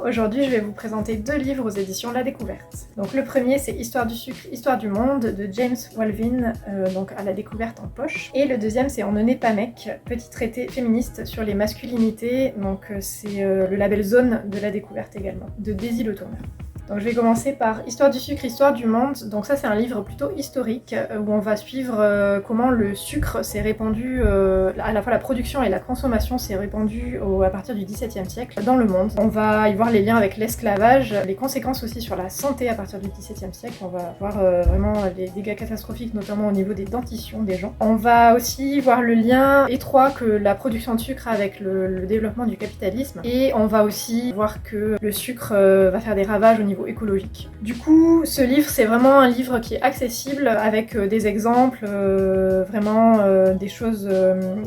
Aujourd'hui je vais vous présenter 2 livres aux éditions La Découverte. Donc le premier c'est Histoire du sucre, Histoire du monde de James Baldwin, donc à La Découverte en poche. Et le deuxième c'est On ne naît pas mec, petit traité féministe sur les masculinités, donc c'est le label Zone de La Découverte également, de Daisy Le Tourneur. Donc je vais commencer par Histoire du sucre, Histoire du monde. Donc ça c'est un livre plutôt historique où on va suivre comment le sucre s'est répandu, à la fois la production et la consommation s'est répandue à partir du XVIIe siècle dans le monde. On va y voir les liens avec l'esclavage, les conséquences aussi sur la santé à partir du XVIIe siècle. On va voir vraiment les dégâts catastrophiques notamment au niveau des dentitions des gens. On va aussi voir le lien étroit que la production de sucre a avec le développement du capitalisme. Et on va aussi voir que le sucre va faire des ravages au niveau écologique. Du coup, ce livre, c'est vraiment un livre qui est accessible avec des exemples, vraiment des choses,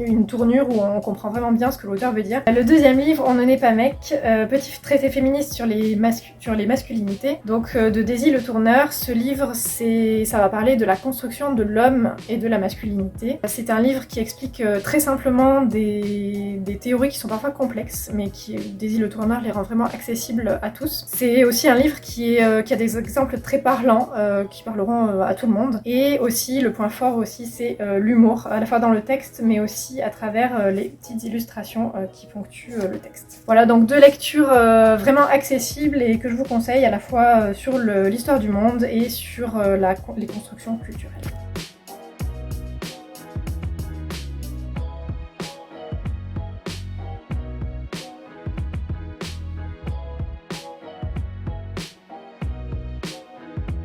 une tournure où on comprend vraiment bien ce que l'auteur veut dire. Le deuxième livre, On ne naît pas mec, petit traité féministe sur les masculinités, donc de Daisy Le Tourneur. Ce livre, ça va parler de la construction de l'homme et de la masculinité. C'est un livre qui explique très simplement des théories qui sont parfois complexes, mais qui Daisy Le Tourneur les rend vraiment accessibles à tous. C'est aussi un livre qui a des exemples très parlants, qui parleront à tout le monde. Et aussi, le point fort aussi, c'est l'humour, à la fois dans le texte, mais aussi à travers les petites illustrations qui ponctuent le texte. Voilà, donc 2 lectures vraiment accessibles et que je vous conseille à la fois sur l'histoire du monde et sur les constructions culturelles.